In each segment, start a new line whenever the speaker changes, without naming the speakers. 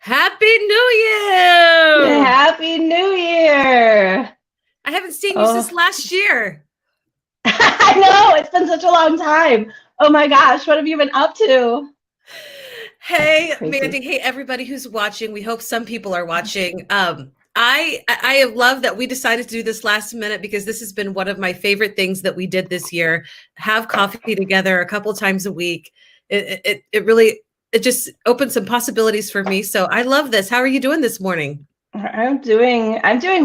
Happy New Year!
Happy New Year!
I haven't seen you since last year.
I know, it's been such a long time. Oh my gosh, what have you been up to?
Hey,
Crazy.
Mandy. Hey, everybody who's watching. We hope some people are watching. I love that we decided to do this last minute because this has been one of my favorite things that we did this year. Have coffee together a couple times a week. It really just opened some possibilities for me. So I love this. How are you doing this morning?
I'm doing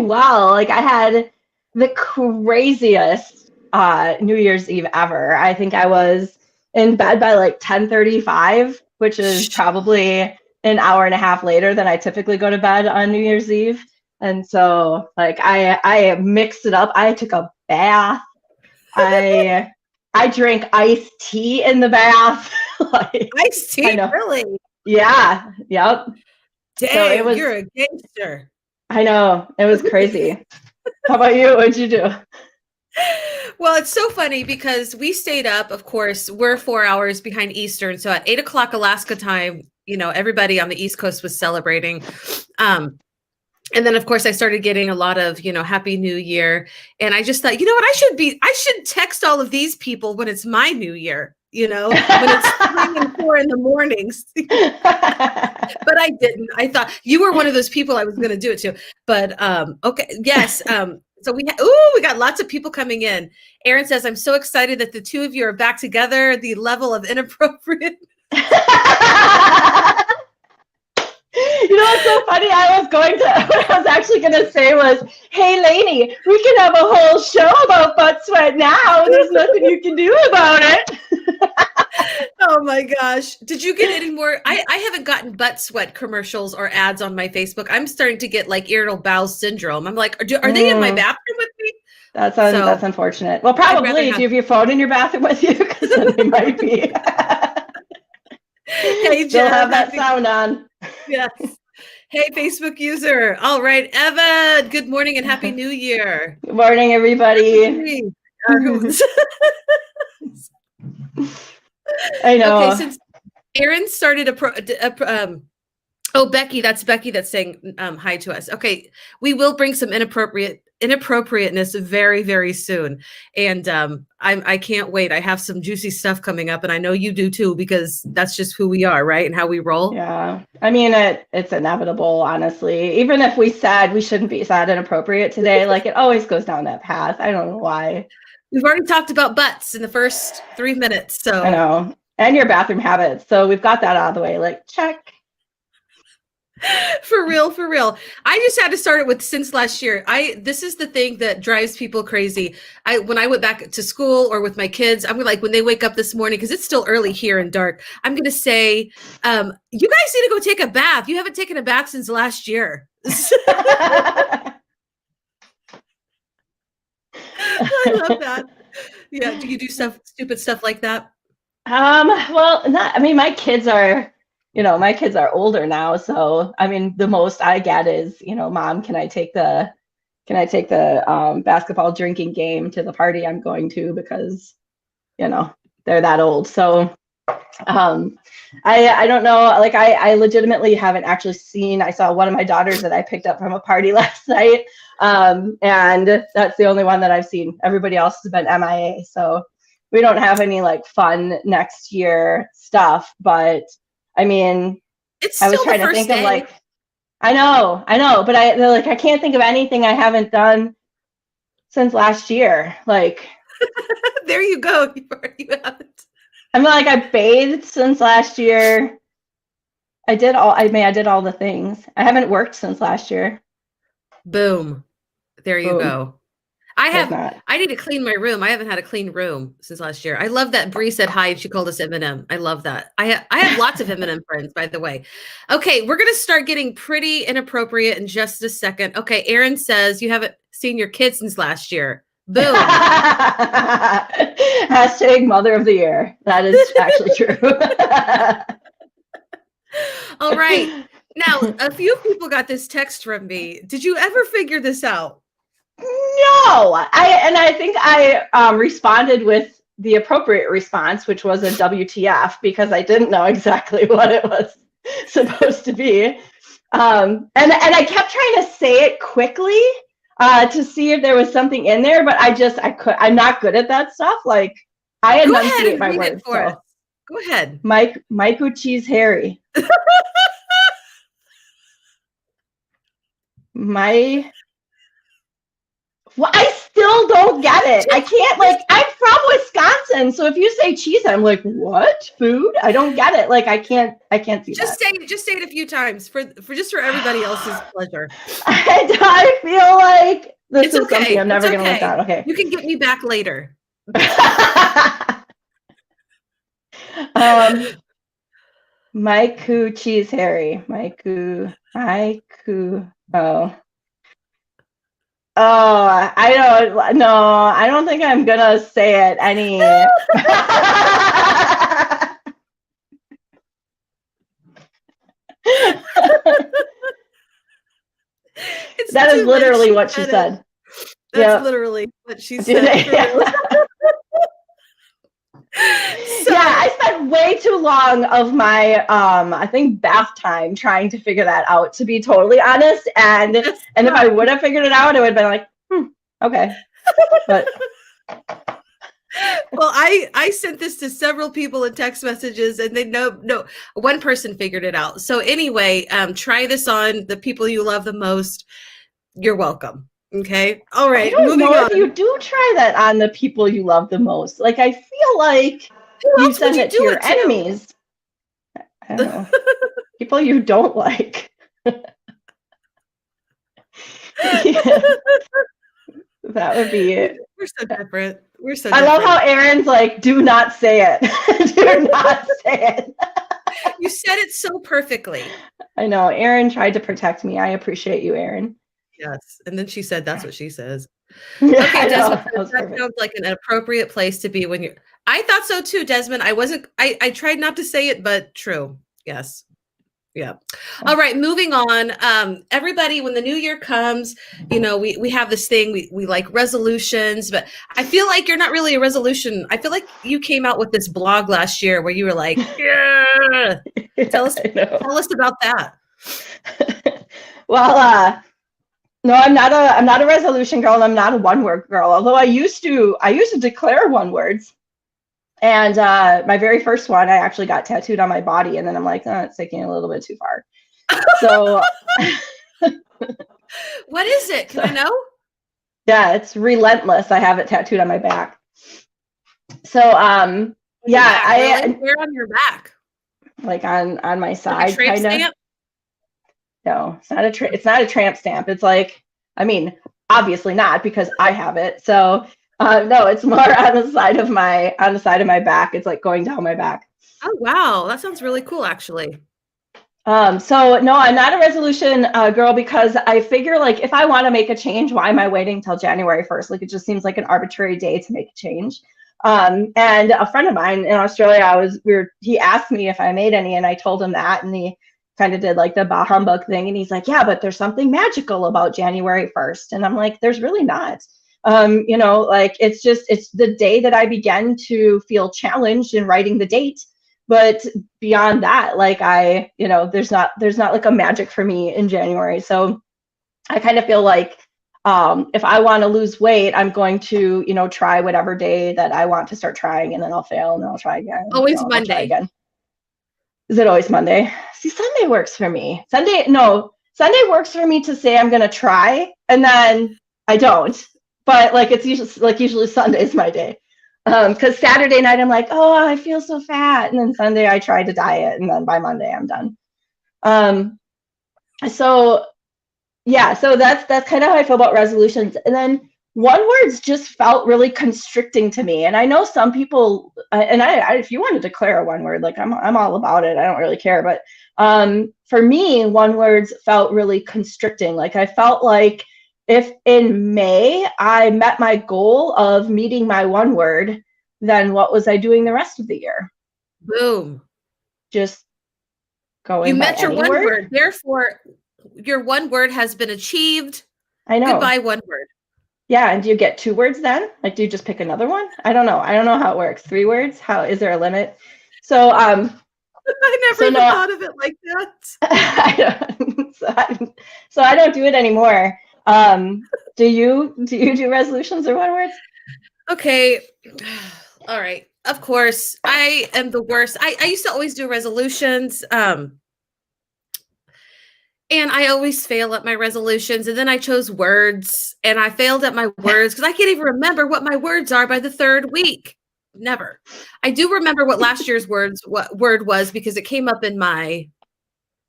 well. Like I had the craziest New Year's Eve ever. I think I was in bed by like 10:35, which is probably an hour and a half later than I typically go to bed on New Year's Eve. And so like I mixed it up. I took a bath. I drank iced tea in the bath.
Like, iced tea,
I know.
Really?
Yeah. Yep.
Dang, so you're a gangster.
I know. It was crazy. How about you? What'd you do?
Well, it's so funny because we stayed up, of course, we're 4 hours behind Eastern. So at 8 o'clock Alaska time, everybody on the East Coast was celebrating. And then of course I started getting a lot of, Happy New Year. And I just thought, you know what, I should text all of these people when it's my New Year, when it's 3 and 4 in the mornings. But I didn't. I thought you were one of those people I was going to do it to. But okay. Yes. So we got lots of people coming in. Aaron says, I'm so excited that the two of you are back together. The level of inappropriate.
You know what's so funny? What I was actually going to say was, hey, Lainey, we can have a whole show about butt sweat now. There's nothing you can do about it.
Oh my gosh. Did you get any more? I haven't gotten butt sweat commercials or ads on my Facebook. I'm starting to get like irritable bowel syndrome. I'm like, are they in my bathroom with me?
That's unfortunate. Well, probably. Do you have your phone in your bathroom with you? Because then they might be.
Hey,
Jill, have that sound on.
Yes. Hey, Facebook user. All right, Eva. Good morning and Happy New Year.
Good morning, everybody. I know.
Okay, since Aaron started Becky, that's Becky that's saying hi to us. Okay, we will bring some inappropriateness very, very soon. And I can't wait. I have some juicy stuff coming up, and I know you do too, because that's just who we are, right? And how we roll.
Yeah. I mean, it's inevitable, honestly. Even if we said we shouldn't be sad inappropriate today, like it always goes down that path. I don't know why.
We've already talked about butts in the first 3 minutes. So
I know. And your bathroom habits. So we've got that out of the way. Like, check.
For real. I just had to start it with since last year. This is the thing that drives people crazy. When I went back to school or with my kids, I'm like, when they wake up this morning, because it's still early here and dark, I'm going to say, you guys need to go take a bath. You haven't taken a bath since last year. I love that. Yeah. Do you do stupid stuff like that?
Well, my kids are, my kids are older now. So, I mean, the most I get is, Mom, can I take the basketball drinking game to the party I'm going to, because, they're that old. So, I don't know, like I legitimately haven't actually seen. I saw one of my daughters that I picked up from a party last night. And that's the only one that I've seen. Everybody else has been MIA. So we don't have any like fun next year stuff, but I mean, I was trying to think of like, I know, but I can't think of anything I haven't done since last year. Like,
there you go. You haven't.
I mean, like I bathed since last year. I did all the things. I haven't worked since last year.
Boom. There you go. I need to clean my room. I haven't had a clean room since last year. I love that Bree said hi and she called us Eminem. I love that. I have lots of Eminem friends, by the way. Okay, we're going to start getting pretty inappropriate in just a second. Okay, Aaron says you haven't seen your kids since last year. Boom.
Hashtag Mother of the Year. That is actually true.
All right. Now, a few people got this text from me. Did you ever figure this out?
No. I think I responded with the appropriate response, which was a WTF, because I didn't know exactly what it was supposed to be. And I kept trying to say it quickly to see if there was something in there, but I'm not good at that stuff. Like I
Go ahead
enunciate
and
my
read it
words.
for us.
So
Go ahead.
Michael Cheese Harry. Well, I still don't get it. I can't, like, I'm from Wisconsin, so if you say cheese, I'm like, what? Food? I don't get it. Like, I can't see that.
Just say it a few times for everybody else's pleasure.
I feel like this is
okay.
Something I'm never going to live down. Okay.
You can get me back later.
Maiku Cheese Harry. I don't think I'm gonna say it any. That is literally what she said.
That's literally what she said.
So, yeah, I spent way too long of my I think bath time trying to figure that out, to be totally honest. And if I would have figured it out, it would have been like, okay. But
well, I sent this to several people in text messages, and they no one person figured it out. So anyway, try this on the people you love the most. You're welcome. Okay. All right.
I don't know if you do try that on the people you love the most. Like, I feel like you send it to your enemies. I don't know. People you don't like. Yeah. That would be it.
We're so different.
I love how Aaron's like, do not say it. Do not say it.
You said it so perfectly.
I know. Aaron tried to protect me. I appreciate you, Aaron.
Yes. And then she said, that's what she says.
Yeah,
okay, Desmond, that sounds like an appropriate place to be when you're. I thought so too, Desmond. I tried not to say it, but true. Yes. Yeah. All right. Moving on. Everybody, when the new year comes, we have this thing, we like resolutions, but I feel like you're not really a resolution. I feel like you came out with this blog last year where you were like, yeah. Tell us about that.
Well, no, I'm not a resolution girl, and I'm not a one-word girl. Although I used to declare one words. And my very first one, I actually got tattooed on my body, and then I'm like, oh, it's taking a little bit too far. So,
what is it? Can I know?
Yeah, it's relentless. I have it tattooed on my back. So, yeah,
really? Where on your back?
Like on my side,
like kind of.
No, it's not a tramp stamp. It's like, I mean, obviously not, because I have it. So no, it's more on the side of my back. It's like going down my back.
Oh wow, that sounds really cool, actually.
So no, I'm not a resolution girl, because I figure, like, if I want to make a change, why am I waiting till January 1st? Like, it just seems like an arbitrary day to make a change. And a friend of mine in Australia, he asked me if I made any, and I told him that, and he kind of did like the bah humbug thing, and he's like, yeah, but there's something magical about January 1st. And I'm like, there's really not. Like, it's the day that I began to feel challenged in writing the date. But beyond that, like, there's not like a magic for me in January. So I kind of feel like if I want to lose weight, I'm going to, try whatever day that I want to start trying, and then I'll fail, and then I'll try again.
Always Monday.
I'll try again. Is it always Monday? See, Sunday works for me. Sunday works for me to say I'm going to try, and then I don't. But like, it's usually Sunday's my day. Because Saturday night I'm like, oh, I feel so fat. And then Sunday I try to diet, and then by Monday I'm done. So yeah, so that's kind of how I feel about resolutions. And then one words just felt really constricting to me. And I know some people, and I if you want to declare a one word, like, I'm all about it. I don't really care. But for me, one words felt really constricting. Like, I felt like if in May I met my goal of meeting my one word, then what was I doing the rest of the year?
Boom.
Just going.
You met your one word. Therefore, your one word has been achieved.
I know.
Goodbye, one word.
Yeah, and do you get 2 words then? Like, do you just pick another one? I don't know how it works. 3 words? How is there a limit? So
I never
So
even
no,
thought of it like that.
so I don't do it anymore. Do you do resolutions or 1 words?
Okay. All right. Of course, I am the worst. I used to always do resolutions. And I always fail at my resolutions. And then I chose words and I failed at my words because I can't even remember what my words are by the third week. Never. I do remember what last year's what word was because it came up in my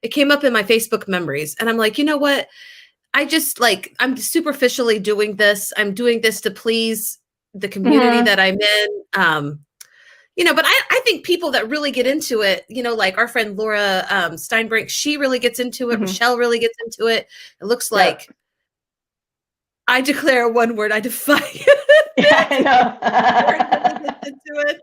Facebook memories. And I'm like, you know what? I'm superficially doing this. I'm doing this to please the community
Mm-hmm.
that I'm in. But I think people that really get into it, like our friend Laura Steinbrink, she really gets into it.
Mm-hmm.
Michelle really gets into it. It looks
Yep.
like I declare 1 word. I defy
Yeah, I
it.
know.
Really gets into it.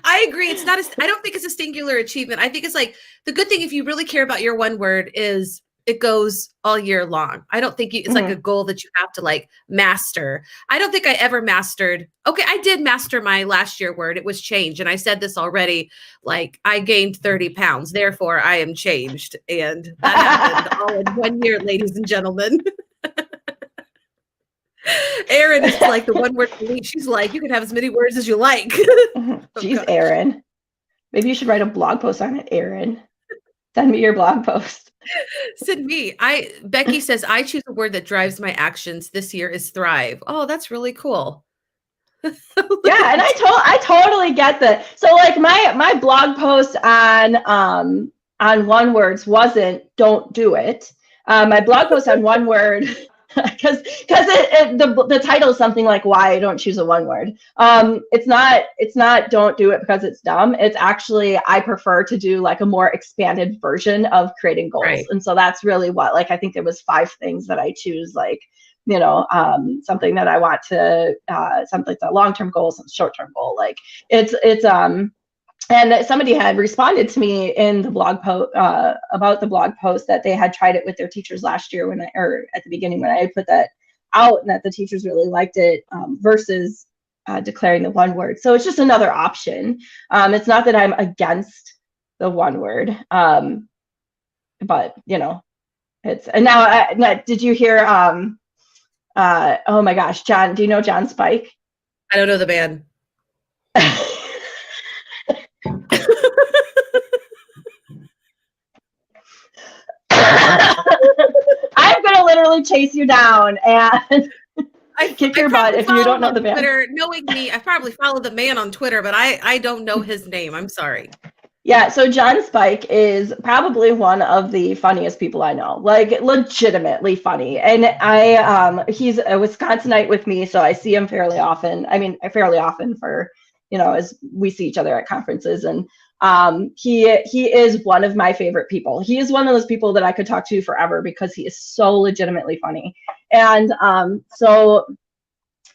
I agree. I don't think it's a singular achievement. I think it's like the good thing if you really care about your 1 word is it goes all year long. I don't think it's like a goal that you have to like master. I don't think I ever mastered. Okay, I did master my last year word. It was change. And I said this already, like I gained 30 pounds. Therefore, I am changed. And that happened all in 1 year, ladies and gentlemen. Erin is like the 1 word elite. She's like, you can have as many words as you like.
Jeez, Erin. Maybe you should write a blog post on it, Erin. Send me your blog post.
Send me. Becky says I choose a word that drives my actions. This year is thrive. Oh, that's really cool.
Yeah, and I totally get that. So like my blog post on 1 words wasn't don't do it. My blog post on 1 word because the title is something like why I don't choose a 1 word. It's not don't do it because it's dumb. It's actually I prefer to do like a more expanded version of creating goals.
Right.
And so that's really what, like, I think there was 5 things that I choose, like, something that I want to, something that's a long-term goal, some short-term goal. Like it's and somebody had responded to me in the blog post about the blog post that they had tried it with their teachers last year or at the beginning when I put that out, and that the teachers really liked it versus declaring the 1 word. So it's just another option. It's not that I'm against the 1 word, but it's, and now did you hear? Oh my gosh, John, do you know John Spike?
I don't know the band.
I'm gonna literally chase you down and kick your butt if you don't know the band.
Twitter, knowing me, I probably follow the man on Twitter, but I don't know his name. I'm sorry.
Yeah, so John Spike is probably one of the funniest people I know, like legitimately funny. And he's a Wisconsinite with me, so I see him fairly often. I mean, fairly often for, as we see each other at conferences. And he is one of my favorite people. He is one of those people that I could talk to forever because he is so legitimately funny. And so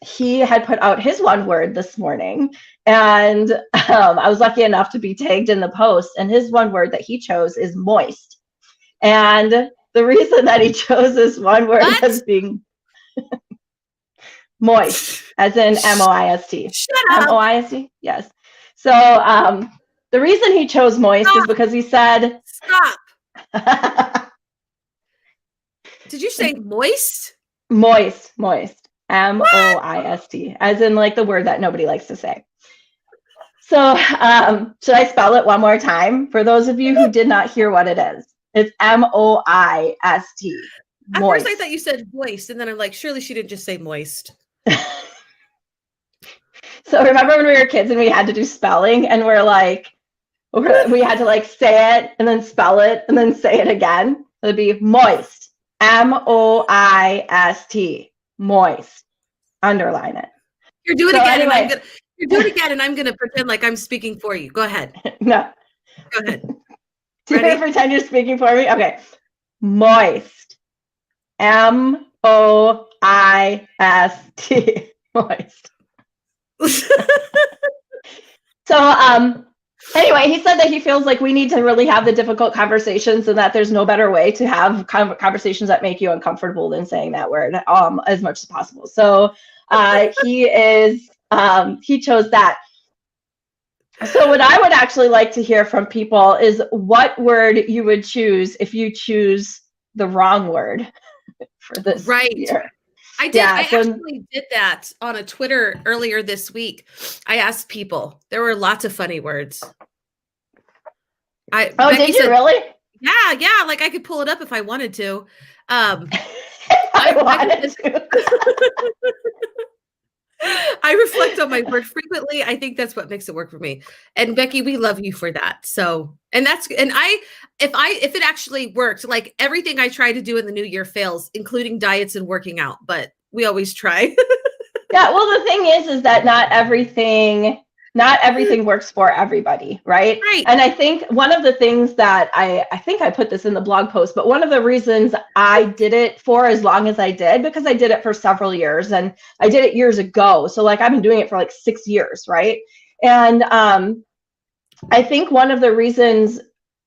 he had put out his 1 word this morning, and I was lucky enough to be tagged in the post, and his 1 word that he chose is moist. And the reason that he chose this 1 word as being moist, as in M-O-I-S-T.
Shut up.
M-O-I-S-T? Yes. So the reason he chose moist is because he said...
Stop. Did you say moist?
Moist. M-O-I-S-T, as in like the word that nobody likes to say. So should I spell it one more time for those of you who did not hear what it is? It's M-O-I-S-T.
At first I thought you said moist, and then I'm like, surely she didn't just say moist.
So remember when we were kids and we had to do spelling, and we had to like say it and then spell it and then say it again? It'd be moist. M-O-I-S-T. Moist. Underline it.
You're doing it again, and you're doing it again, and I'm gonna pretend like I'm speaking for you. Go ahead.
No.
Go ahead.
Do you pretend you're speaking for me? Okay. Moist. M-O-I-S-T. Moist. So anyway, he said that he feels like we need to really have the difficult conversations, and that there's no better way to have conversations that make you uncomfortable than saying that word as much as possible. So he chose that. So what I would actually like to hear from people is what word you would choose if you choose the wrong word for this
Right.
year.
I did.
Yeah.
I
So
actually did that on a Twitter earlier this week. I asked people. There were lots of funny words.
oh,
Becky
did you
said,
really?
yeah, like I could pull it up if I wanted to.
I
Becky
wanted
said,
to.
I reflect on my word frequently. I think that's what makes it work for me. And Becky, we love you for that. So, and if it actually worked, like everything I try to do in the new year fails, including diets and working out, but we always try.
Yeah, well, the thing is that not everything works for everybody, right?
Right.
And I think one of the things that I think I put this in the blog post, but one of the reasons I did it for as long as I did, because I did it for several years and I did it years ago. So like I've been doing it for like 6 years, right? And I think one of the reasons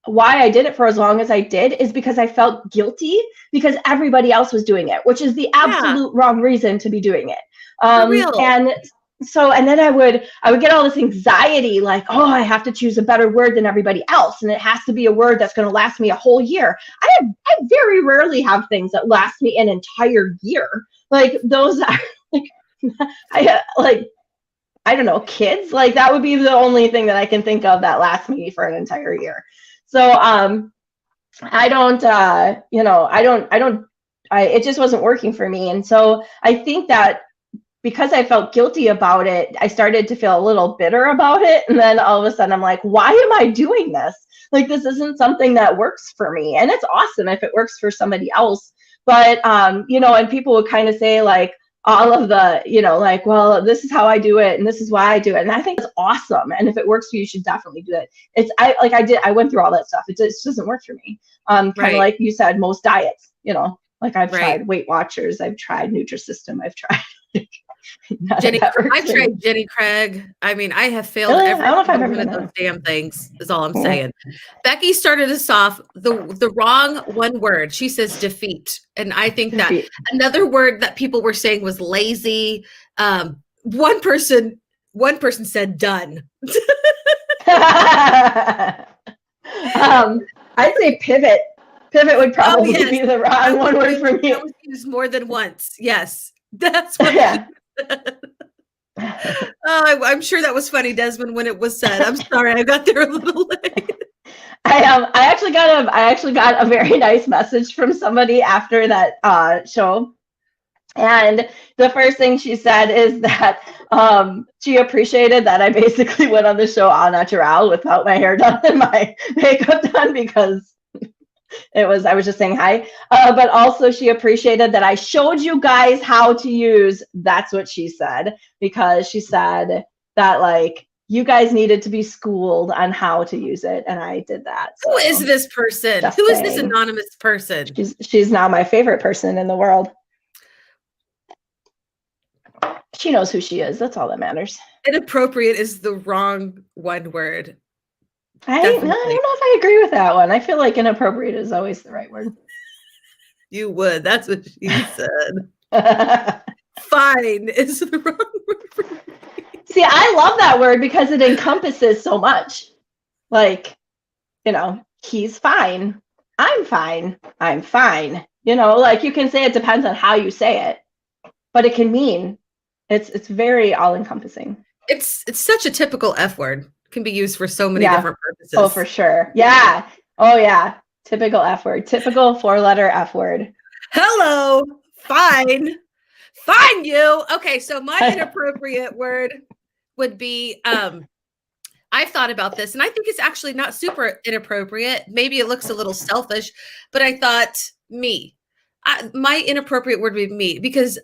why I did it for as long as I did is because I felt guilty because everybody else was doing it, which is the
Yeah,
absolute wrong reason to be doing it.
for real.
And then I would get all this anxiety, like, oh, I have to choose a better word than everybody else, and it has to be a word that's going to last me a whole year. I very rarely have things that last me an entire year. Like those are like I don't know, kids. Like that would be the only thing that I can think of that lasts me for an entire year. So I don't it just wasn't working for me. And so I think that because I felt guilty about it, I started to feel a little bitter about it. And then all of a sudden I'm like, why am I doing this? Like this isn't something that works for me. And it's awesome if it works for somebody else. But and people would kind of say like all of the, like, well, this is how I do it and this is why I do it. And I think it's awesome. And if it works for you, you should definitely do it. I went through all that stuff. It just doesn't work for me. Kind of
Right.
like you said, most diets, like I've
Right.
tried Weight Watchers, I've tried Nutrisystem, I've tried
I've tried Jenny Craig. I mean, I have failed
Really?
every
I don't know if I've
single
ever
one of
done
those
that.
damn things, is all I'm
Yeah.
saying. Becky started us off the wrong one word. She says defeat. And I think that
Defeat.
another word that people were saying was lazy. One person said done.
I'd say pivot. Pivot would probably
yes.
be the wrong one word for me.
That was used more than once. Yes. That's what
Yeah.
I'm sure that was funny, Desmond, when it was said. I'm sorry, I got there a little late.
I actually got a very nice message from somebody after that show. And the first thing she said is that she appreciated that I basically went on the show au natural without my hair done and my makeup done because I was just saying hi. But also she appreciated that I showed you guys how to use, that's what she said, because she said that like you guys needed to be schooled on how to use it. And I did that. So
Who is this person?
just
Who is this
saying.
anonymous person?
She's now my favorite person in the world. She knows who she is. That's all that matters.
Inappropriate is the wrong one word.
I don't know if I agree with that one. I feel like inappropriate is always the right word.
You would. That's what she said. Fine is the wrong word for me.
See, I love that word because it encompasses so much. Like, he's fine. I'm fine. I'm fine. Like you can say it depends on how you say it, but it can mean it's very all encompassing.
It's such a typical F word. Can be used for so many different purposes.
Oh, for sure. Yeah. Oh, yeah. Typical F word. Typical 4-letter F word.
Hello. Fine. Fine, you. Okay, so my inappropriate word would be I've thought about this and I think it's actually not super inappropriate. Maybe it looks a little selfish, but I thought me. My inappropriate word would be me because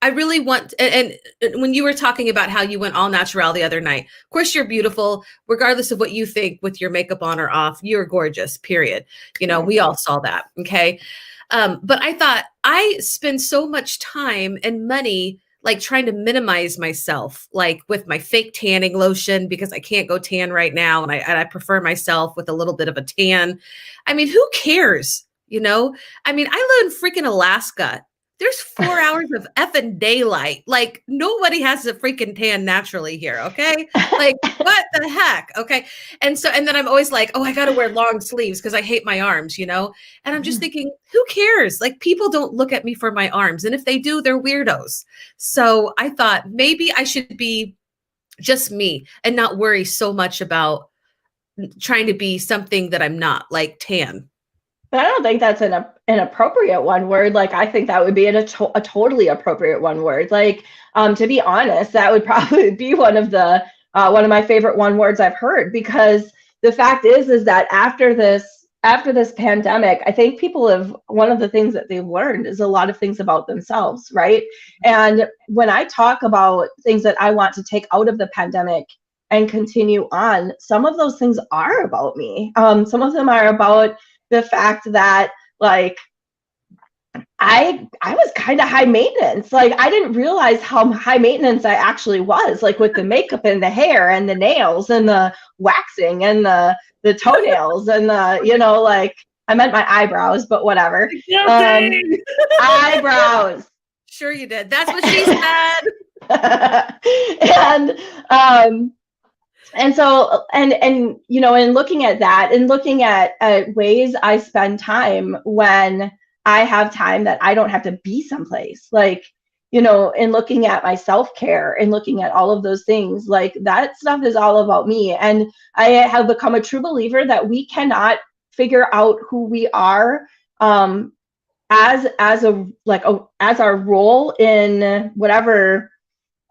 I really want, and when you were talking about how you went all natural the other night, of course you're beautiful, regardless of what you think with your makeup on or off, you're gorgeous, period. We all saw that, okay? But I thought I spend so much time and money like trying to minimize myself, like with my fake tanning lotion, because I can't go tan right now. And I prefer myself with a little bit of a tan. I mean, who cares? I mean, I live in freaking Alaska. There's 4 hours of effing daylight. Like, nobody has a freaking tan naturally here, okay? Like, what the heck? Okay. And then I'm always like, oh, I got to wear long sleeves because I hate my arms, you know? And I'm just thinking, who cares? Like, people don't look at me for my arms. And if they do, they're weirdos. So I thought maybe I should be just me and not worry so much about trying to be something that I'm not, like tan.
But I don't think that's an appropriate one word. Like, I think that would be a totally appropriate one word. Like, to be honest, that would probably be one of my favorite one words I've heard, because the fact is that after this pandemic, I think one of the things that they've learned is a lot of things about themselves, right? And when I talk about things that I want to take out of the pandemic and continue on, some of those things are about me. Some of them are about the fact that, like, I was kind of high maintenance. Like, I didn't realize how high maintenance I actually was, like with the makeup and the hair and the nails and the waxing and the toenails and the, like, I meant my eyebrows, but whatever. Eyebrows.
Sure you did. That's what she said.
And so, and looking at that and looking at ways I spend time when I have time that I don't have to be someplace, like, and looking at my self-care and looking at all of those things, like, that stuff is all about me. And I have become a true believer that we cannot figure out who we are as our role in whatever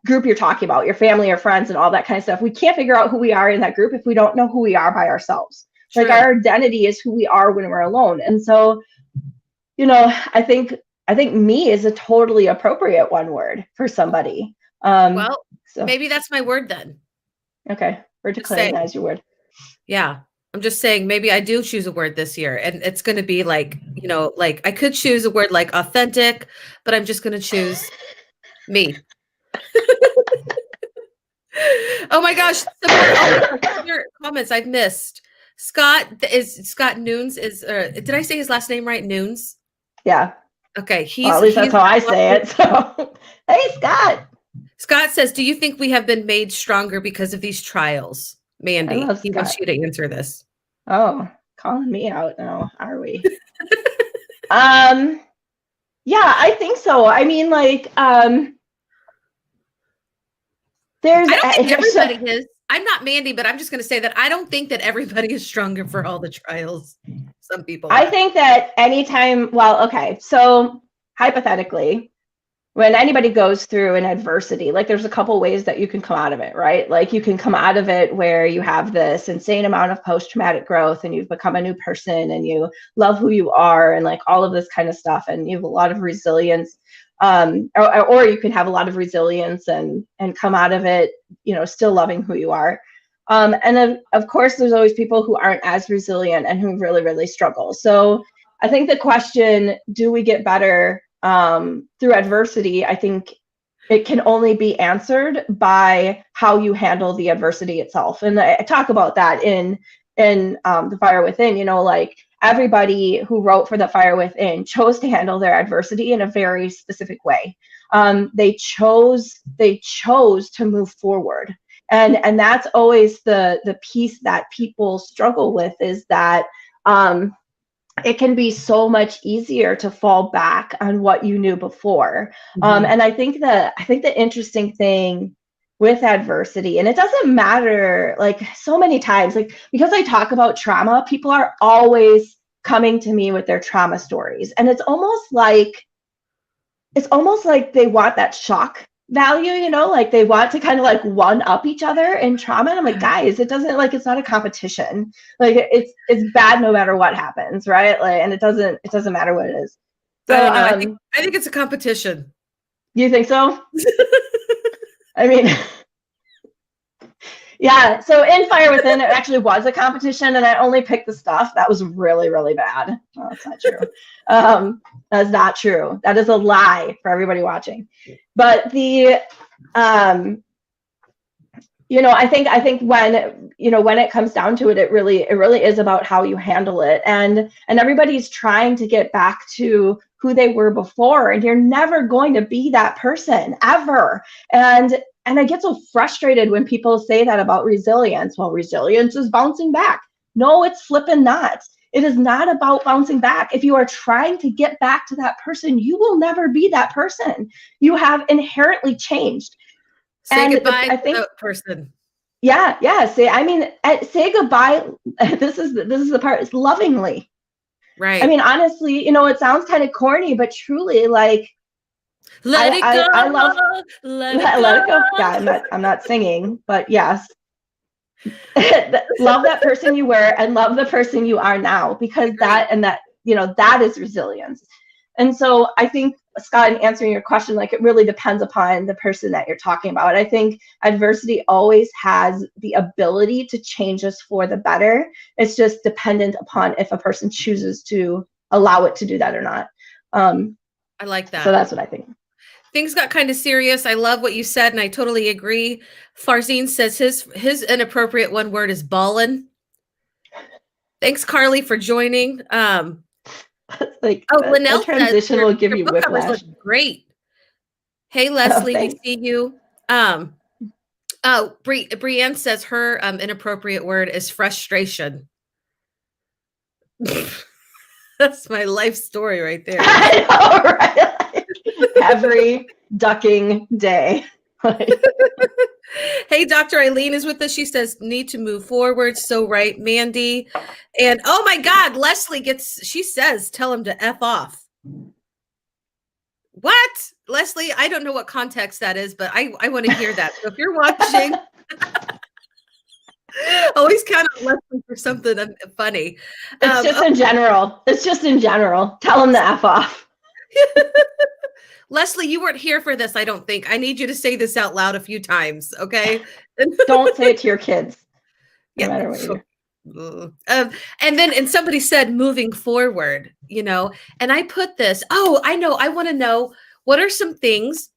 group you're talking about, your family or friends and all that kind of stuff. We can't figure out who we are in that group if we don't know who we are by ourselves. True. Like, our identity is who we are when we're alone. And so, I think me is a totally appropriate one word for somebody.
So maybe that's my word then.
Okay. We're declaring that as your word.
Yeah. I'm just saying, maybe I do choose a word this year, and it's going to be like, like, I could choose a word like authentic, but I'm just going to choose me. Oh my gosh, some more comments I've missed. Scott Noons is did I say his last name right? Noons?
Yeah.
Okay.
At least that's how I say it. So, hey, Scott.
Scott says, do you think we have been made stronger because of these trials? Mandy, he wants you to answer this.
Oh, calling me out now, are we? Yeah, I think so. I mean, like,
I don't think everybody is. I'm not Mandy, but I'm just going to say that I don't think that everybody is stronger for all the trials. Some people are.
I think that anytime, okay, so hypothetically, when anybody goes through an adversity, like, there's a couple ways that you can come out of it, right? Like, you can come out of it where you have this insane amount of post-traumatic growth and you've become a new person and you love who you are and, like, all of this kind of stuff, and you have a lot of resilience. Or you can have a lot of resilience and come out of it, still loving who you are. And then, of course, there's always people who aren't as resilient and who really, really struggle. So I think the question, do we get better through adversity? I think it can only be answered by how you handle the adversity itself. And I talk about that in The Fire Within, like, everybody who wrote for The Fire Within chose to handle their adversity in a very specific way. They chose to move forward. And that's always the piece that people struggle with, is that it can be so much easier to fall back on what you knew before. Mm-hmm. And I think the interesting thing with adversity, and it doesn't matter, like, so many times, like, because I talk about trauma, people are always coming to me with their trauma stories, and it's almost like they want that shock value, like, they want to kind of, like, one up each other in trauma. And I'm like, guys, it doesn't, like, it's not a competition. Like, it's bad no matter what happens, right? Like, and it doesn't matter what it is. So,
I don't know. I think it's a competition.
You think so? I mean, yeah. So in Fire Within, it actually was a competition, and I only picked the stuff that was really, really bad. No, that's not true. That's not true. That is a lie for everybody watching. But the, I think when it comes down to it, it really is about how you handle it, and everybody's trying to get back to who they were before, and you're never going to be that person ever. And I get so frustrated when people say that about resilience. Well, resilience is bouncing back. No, it's flipping not. It is not about bouncing back. If you are trying to get back to that person, you will never be that person. You have inherently changed.
Say goodbye to that person.
Yeah. Say goodbye. This is the part. It's lovingly.
Right.
I mean, honestly, it sounds kind of corny, but truly, like,
let it go.
I love
let it go.
Yeah, I'm not singing, but yes. Love that person you were and love the person you are now, because that is resilience. And so I think, Scott, in answering your question, like, it really depends upon the person that you're talking about. I think adversity always has the ability to change us for the better. It's just dependent upon if a person chooses to allow it to do that or not.
I like that.
So that's what I think.
Things got kind of serious. I love what you said, and I totally agree. Farzine says his inappropriate one word is ballin'. Thanks, Carly, for joining.
Like,
Linnell
transition
says
will give you whiplash.
Look great. Hey, Leslie, we see you. Brienne says her inappropriate word is frustration. That's my life story right there.
I know, right? Every ducking day.
Hey, Dr. Eileen is with us. She says, need to move forward. So right, Mandy. And oh my God, Leslie she says, tell him to F off. What? Leslie, I don't know what context that is, but I want to hear that. So if you're watching, always count on Leslie for something funny.
It's just in general. It's just in general. Tell him to F off.
Leslie, you weren't here for this, I don't think. I need you to say this out loud a few times, okay?
Don't say it to your kids. No matter what you
do. And somebody said moving forward, and I put this, I know, I want to know, what are some things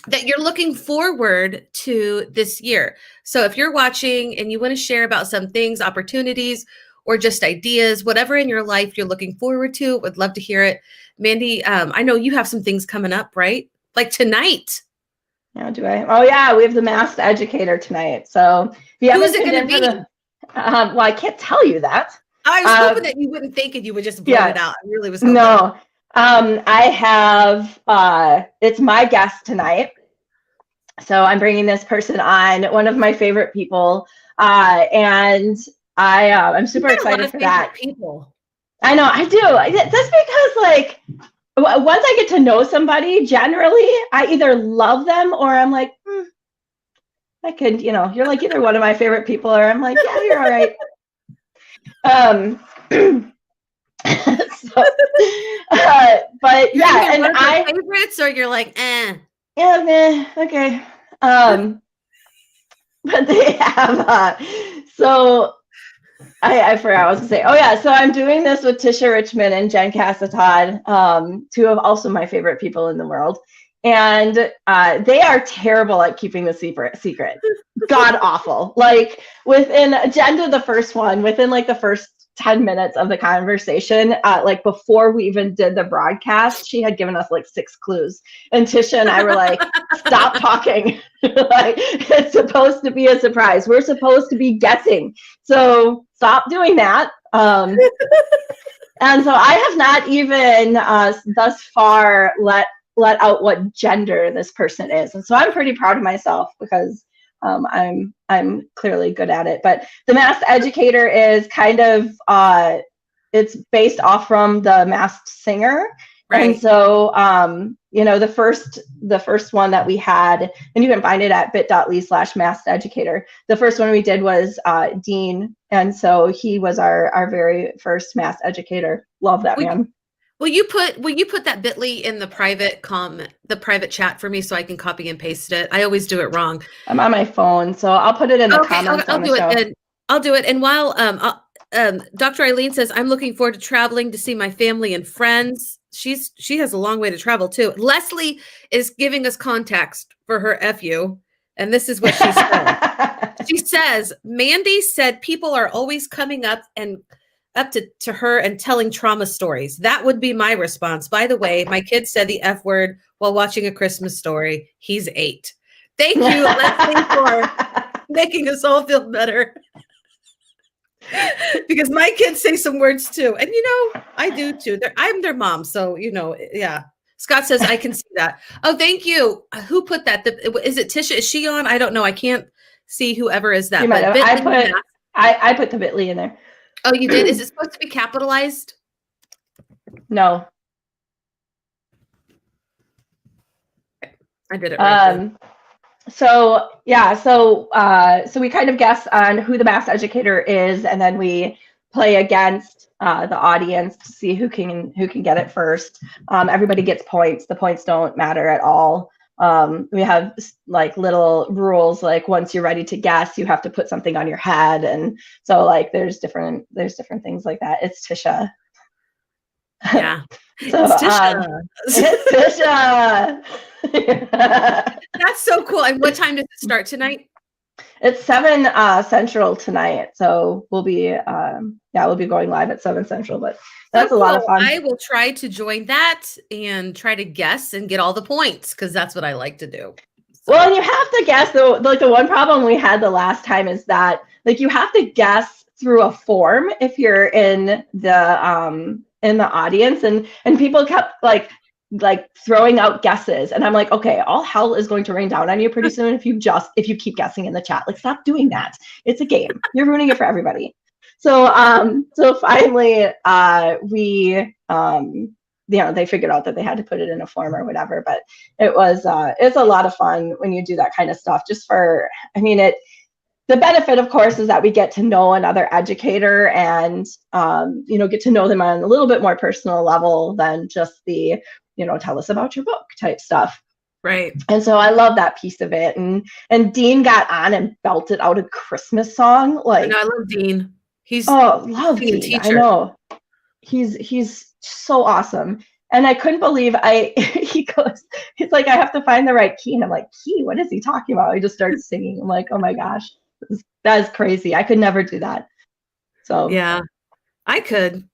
that you're looking forward to this year? So if you're watching and you want to share about some things, opportunities, or just ideas, whatever in your life you're looking forward to, would love to hear it. Mandy, I know you have some things coming up, right? Like tonight.
Yeah, do I? Oh yeah, we have the Masked Educator tonight. So if you haven't tuned in for the, well, I can't tell you that.
I was hoping that you wouldn't think it, you would just blurt it out. I really was hoping.
No, I have, it's my guest tonight. So I'm bringing this person on, one of my favorite people, and I'm super excited for that.
People.
I know, I do. That's because, like, once I get to know somebody, generally, I either love them or I'm like, I could, you're like either one of my favorite people, or I'm like, yeah, you're all right. But yeah, and
favorites, or you're like,
yeah, man, okay. But they have, so I forgot what I was gonna say. Oh yeah, so I'm doing this with Tisha Richmond and Jen Cassatod, two of also my favorite people in the world. And they are terrible at keeping the secret. God awful. Like within Jen, the first one, within like the first 10 minutes of the conversation, like before we even did the broadcast, she had given us like 6 clues. And Tisha and I were like, stop talking. Like, it's supposed to be a surprise. We're supposed to be guessing. So stop doing that. And so I have not even thus far let out what gender this person is. And so I'm pretty proud of myself because I'm clearly good at it. But the Masked Educator is kind of it's based off from the Masked Singer. Right. And so the first one that we had, and you can find it at bit.ly/Masked Educator. The first one we did was Dean, and so he was our very first Masked Educator. Love that man.
Will you put that bit.ly in the private chat for me so I can copy and paste it? I always do it wrong.
I'm on my phone, so I'll put it in the comments.
I'll do it. I'll do it. And while Dr. Eileen says, I'm looking forward to traveling to see my family and friends. She has a long way to travel too. Leslie is giving us context for her FU, and this is what she said. She says, Mandy said people are always coming up and up to her and telling trauma stories. That would be my response. By the way, my kid said the F word while watching A Christmas Story. He's 8. Thank you, Leslie, for making us all feel better. Because my kids say some words too. And I do too. I'm their mom. So, yeah. Scott says, I can see that. Oh, thank you. Who put that? Is it Tisha? Is she on? I don't know. I can't see whoever is that.
You might have. I put the bit.ly in there.
Oh, you did? Is it supposed to be capitalized?
No.
I did it right.
So we kind of guess on who the Masked Educator is, and then we play against the audience to see who can get it first. Everybody gets points. The points don't matter at all. We have like little rules, like once you're ready to guess, you have to put something on your head, and so like there's different things like that. It's Tisha.
Yeah.
So,
it's Tisha.
It's Tisha.
That's so cool. And what time does it start tonight?
It's 7 Central tonight. So we'll be going live at 7 Central, but that's a lot of fun.
I will try to join that and try to guess and get all the points, because that's what I like to do.
So. Well, and you have to guess though, like the one problem we had the last time is that like you have to guess through a form if you're in the audience, and people kept like throwing out guesses, and I'm like, okay, all hell is going to rain down on you pretty soon if you keep guessing in the chat. Like, stop doing that. It's a game. You're ruining it for everybody. So finally we they figured out that they had to put it in a form or whatever, but it's a lot of fun when you do that kind of stuff. The benefit, of course, is that we get to know another educator and, get to know them on a little bit more personal level than just the, tell us about your book type stuff.
Right.
And so I love that piece of it. And Dean got on and belted out a Christmas song. Like,
I love Dean.
Love Dean. Teacher. I know. He's so awesome. And I couldn't believe he's like, I have to find the right key. And I'm like, key? What is he talking about? He just starts singing. I'm like, oh my gosh. That is crazy. I could never do that. So
yeah, I could.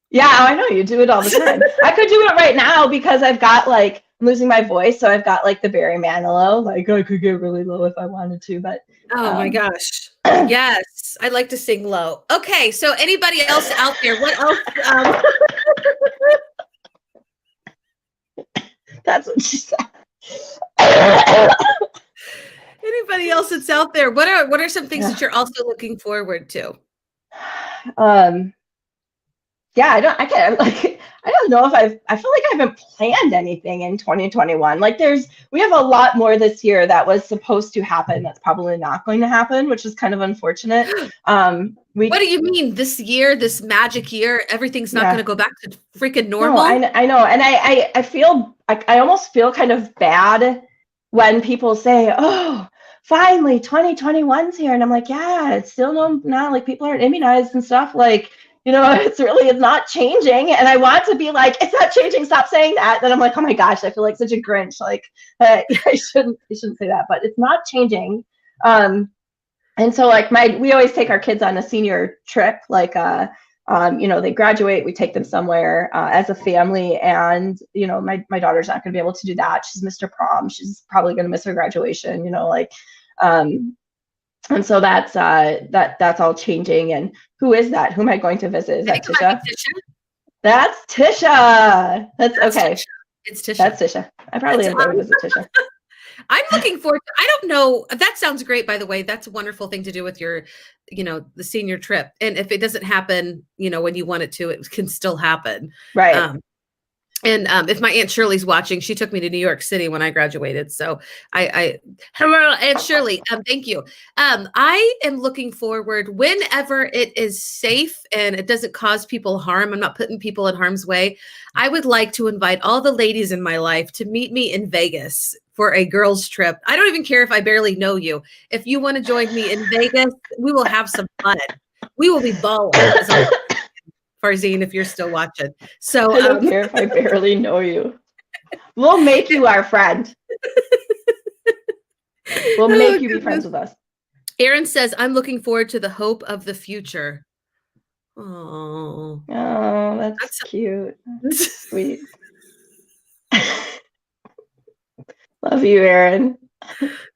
Yeah, I know you do it all the time. I could do it right now because I've got I'm losing my voice, so I've got the Barry Manilow. Like I could get really low if I wanted to, but
oh my gosh, yes, I'd like to sing low. Okay, so anybody else out there? What else?
That's what she said.
Anybody else that's out there? What are some things that you're also looking forward to?
Yeah, I don't know if I feel like I haven't planned anything in 2021. We have a lot more this year that was supposed to happen that's probably not going to happen, which is kind of unfortunate.
What do you mean this year, this magic year, everything's not going to go back to freaking normal?
No, I know. And I almost feel kind of bad when people say, oh, finally 2021's here. And I'm like, yeah, it's still not people aren't immunized and stuff. It's not changing. And I want to be like, it's not changing. Stop saying that. Then I'm like, oh my gosh, I feel like such a Grinch. I shouldn't say that, but it's not changing. And so we always take our kids on a senior trip. They graduate, we take them somewhere as a family. And, my daughter's not going to be able to do that. She's Mr. Prom. She's probably going to miss her graduation, and so that's all changing. And who is that? Who am I going to visit? Is that Tisha? That's Tisha. That's okay.
Tisha. It's Tisha.
That's Tisha. I probably am going to visit Tisha.
I'm looking forward to, I don't know. That sounds great, by the way. That's a wonderful thing to do with your, the senior trip. And if it doesn't happen, when you want it to, it can still happen.
Right.
And if my Aunt Shirley's watching, she took me to New York City when I graduated. So hello, Aunt Shirley. Thank you. I am looking forward whenever it is safe and it doesn't cause people harm. I'm not putting people in harm's way. I would like to invite all the ladies in my life to meet me in Vegas for a girls' trip. I don't even care if I barely know you. If you want to join me in Vegas, we will have some fun. We will be balling. Farzine, if you're still watching. So
I don't care if I barely know you. We'll make you our friend. We'll make you be friends with us.
Aaron says, I'm looking forward to the hope of the future. Oh,
Oh, that's cute. Sweet. Love you, Erin.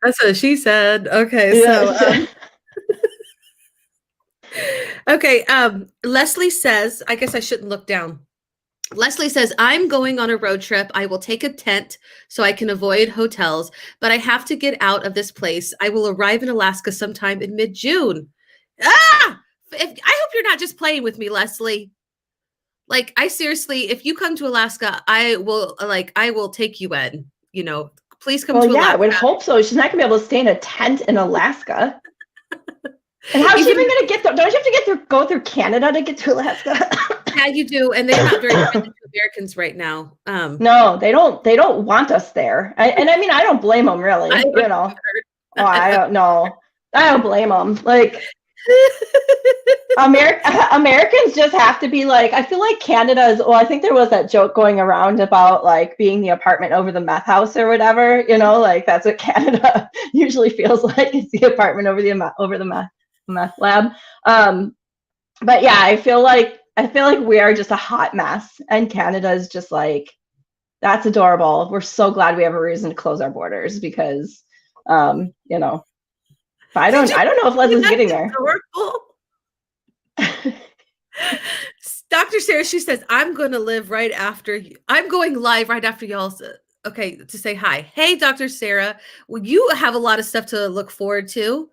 That's what she said. Okay,
Yeah.
so okay, Leslie says, I guess I shouldn't look down. Leslie says, I'm going on a road trip. I will take a tent so I can avoid hotels, but I have to get out of this place. I will arrive in Alaska sometime in mid-June. Ah! I hope you're not just playing with me, Leslie. Like, I seriously, if you come to Alaska, I will take you in, please come
Well,
to
yeah, I
Alaska.
would hope so. She's not gonna be able to stay in a tent in Alaska. And how's she even gonna get there? Don't you have to go through Canada to get to Alaska?
Yeah, you do, and they're not very friendly to Americans right now.
No, they don't want us there. I mean, I don't blame them, really. Oh, I don't know. I don't blame them. Like, Americans just have to be like, I feel like Canada is, well, I think there was that joke going around about like being the apartment over the meth house or whatever, like that's what Canada usually feels like. It's the apartment over the meth lab. But yeah, I feel like we are just a hot mess, and Canada is just like, that's adorable. We're so glad we have a reason to close our borders because, I don't know if Leslie's getting there.
Dr. Sarah, she says, I'm going live right after y'all. Okay, to say hi. Hey, Dr. Sarah, well, you have a lot of stuff to look forward to.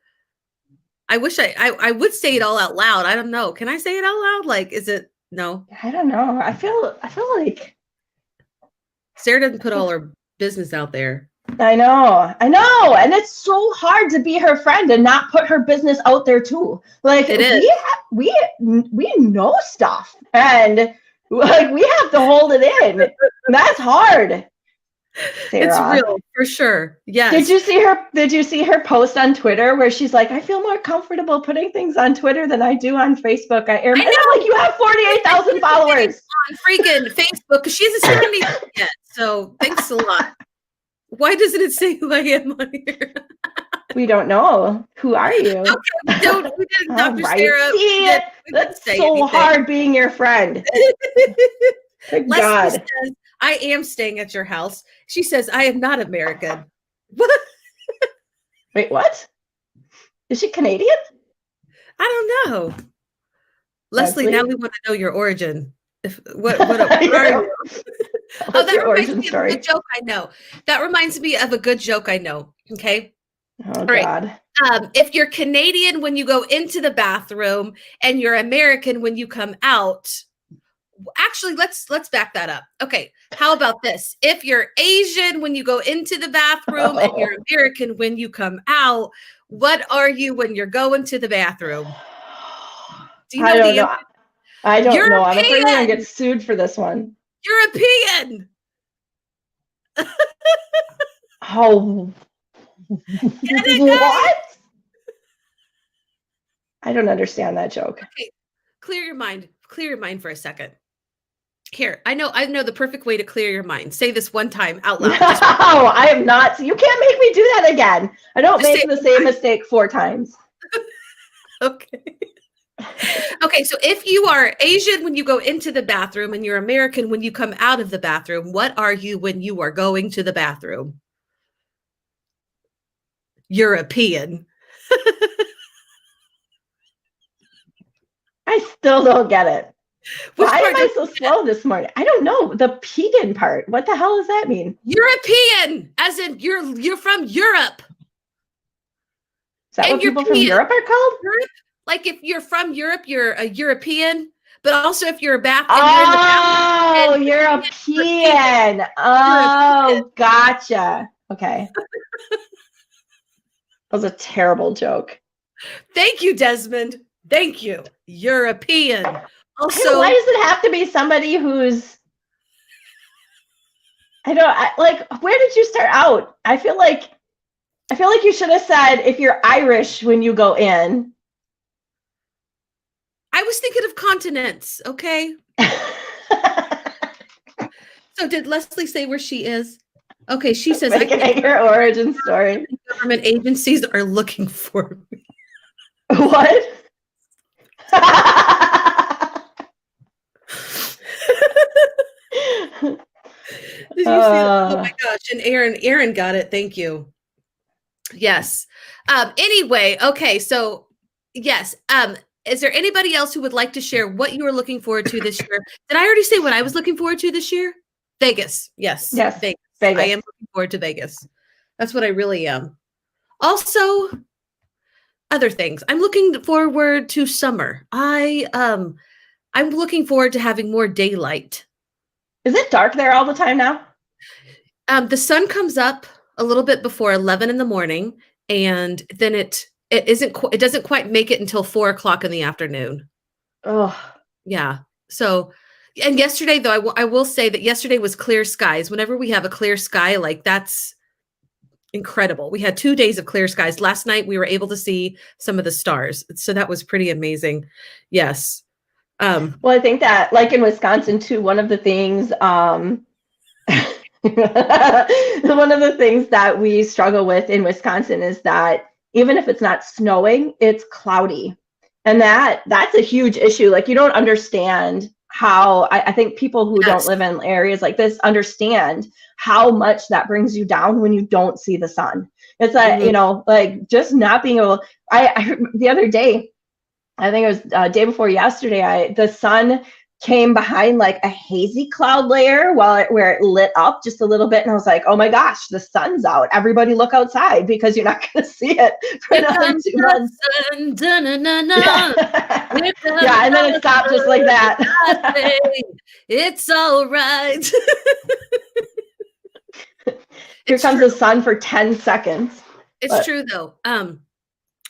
I wish I would say it all out loud. I don't know. Can I say it out loud? Like, is it no?
I don't know. I feel like
Sarah doesn't put all her business out there.
I know. And it's so hard to be her friend and not put her business out there too. Like, we know stuff, and like we have to hold it in. That's hard. Sarah.
It's real for sure. Yes.
Did you see her post on Twitter where she's like, I feel more comfortable putting things on Twitter than I do on Facebook. I know. Like, you have 48,000 followers
on freaking Facebook because she hasn't seen anything yet. So thanks a lot. Why doesn't it say who I am on here?
We don't know. Who are you?
Okay, we didn't, Dr. Sarah.
That's so hard being your friend. Good God.
Says, I am staying at your house. She says, I am not American. What?
Wait, what? Is she Canadian?
I don't know. Leslie, now we want to know your origin. What are you? Oh, that reminds me of a good joke I know. That reminds me of a good joke I know. Okay.
Oh, God.
If you're Canadian when you go into the bathroom and you're American when you come out. Actually, let's back that up. Okay. How about this? If you're Asian when you go into the bathroom and you're American when you come out, what are you when you're going to the bathroom? Do you know
I don't know. I don't know. I'm afraid we're going to get sued for this one.
European.
Oh. What? I don't understand that joke.
Okay. Clear your mind for a second. Here, I know the perfect way to clear your mind. Say this one time out loud.
No, I am not. You can't make me do that again. I don't make the same mistake 4 times.
Okay. Okay, so if you are Asian when you go into the bathroom and you're American when you come out of the bathroom, what are you when you are going to the bathroom? European.
I still don't get it. Why am I so slow this morning? I don't know. The pagan part. What the hell does that mean?
European, as in you're from Europe.
Is that what people from Europe are called?
Europe? Like if you're from Europe, you're a European. But also if you're back.
Oh, European. Oh, gotcha. Okay. That was a terrible joke.
Thank you, Desmond. Thank you. European. Also,
why does it have to be somebody who's where did you start out? I feel like you should have said if you're Irish when you go in.
I was thinking of continents, okay? So did Leslie say where she is? Okay, she says
your origin story.
Government agencies are looking for me.
What?
Did you see that? Oh my gosh. And Aaron got it. Thank you. Yes. Anyway, okay. So yes. Is there anybody else who would like to share what you were looking forward to this year? Did I already say what I was looking forward to this year? Vegas. Yes.
Yes.
Vegas.
Vegas.
I am looking forward to Vegas. That's what I really am. Also, other things. I'm looking forward to summer. I'm looking forward to having more daylight.
Is it dark there all the time now?
The sun comes up a little bit before 11 in the morning, and then it doesn't quite make it until 4 o'clock in the afternoon.
Oh,
yeah. So, and yesterday though, I will say that yesterday was clear skies. Whenever we have a clear sky, like that's incredible. We had 2 days of clear skies. Last night we were able to see some of the stars, so that was pretty amazing. Yes.
Well, I think that, like in Wisconsin too, one of the things one of the things that we struggle with in Wisconsin is that even if it's not snowing, it's cloudy. And that's a huge issue. Like, you don't understand how, I think people who don't live in areas like this understand how much that brings you down when you don't see the sun. It's like, you know, like just not being able, I the other day, I think it was day before yesterday, the sun came behind like a hazy cloud layer where it lit up just a little bit. And I was like, oh my gosh, the sun's out. Everybody look outside because you're not going to see it for another 2 months. Yeah, and then it stopped just like that.
It's all right.
Here comes the sun for 10 seconds.
It's true though.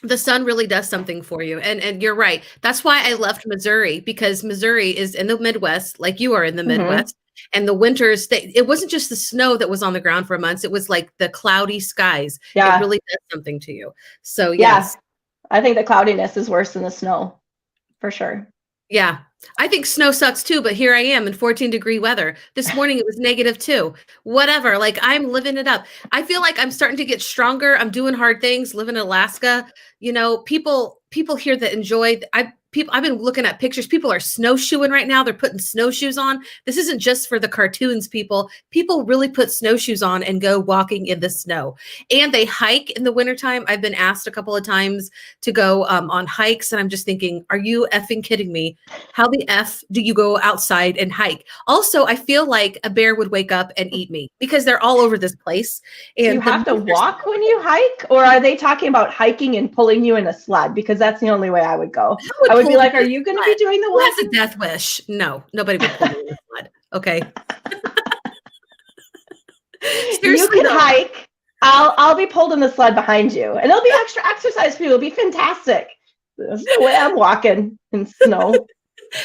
The sun really does something for you. And you're right. That's why I left Missouri, because Missouri is in the Midwest, like you are in the Midwest. And the winters, it wasn't just the snow that was on the ground for months. It was like the cloudy skies.
Yeah.
It really does something to you. So yes.
I think the cloudiness is worse than the snow, for sure.
Yeah. I think snow sucks too, but here I am in 14-degree weather. This morning it was -2. Whatever. Like, I'm living it up. I feel like I'm starting to get stronger. I'm doing hard things, living in Alaska. You know, people here that enjoy, I've been looking at pictures. People are snowshoeing right now. They're putting snowshoes on. This isn't just for the cartoons, people. People really put snowshoes on and go walking in the snow. And they hike in the wintertime. I've been asked a couple of times to go on hikes. And I'm just thinking, are you effing kidding me? How the F do you go outside and hike? Also, I feel like a bear would wake up and eat me because they're all over this place. And
do you have to walk when you hike? Or are they talking about hiking and pulling you in a sled? Because that's the only way I would go. I would be like, are you going to be doing the
walk? Who has a death wish? No, nobody would pull me in the sled. Okay.
You can hike. I'll be pulled in the sled behind you, and it'll be extra exercise for you. It'll be fantastic. There's no way I'm walking in snow.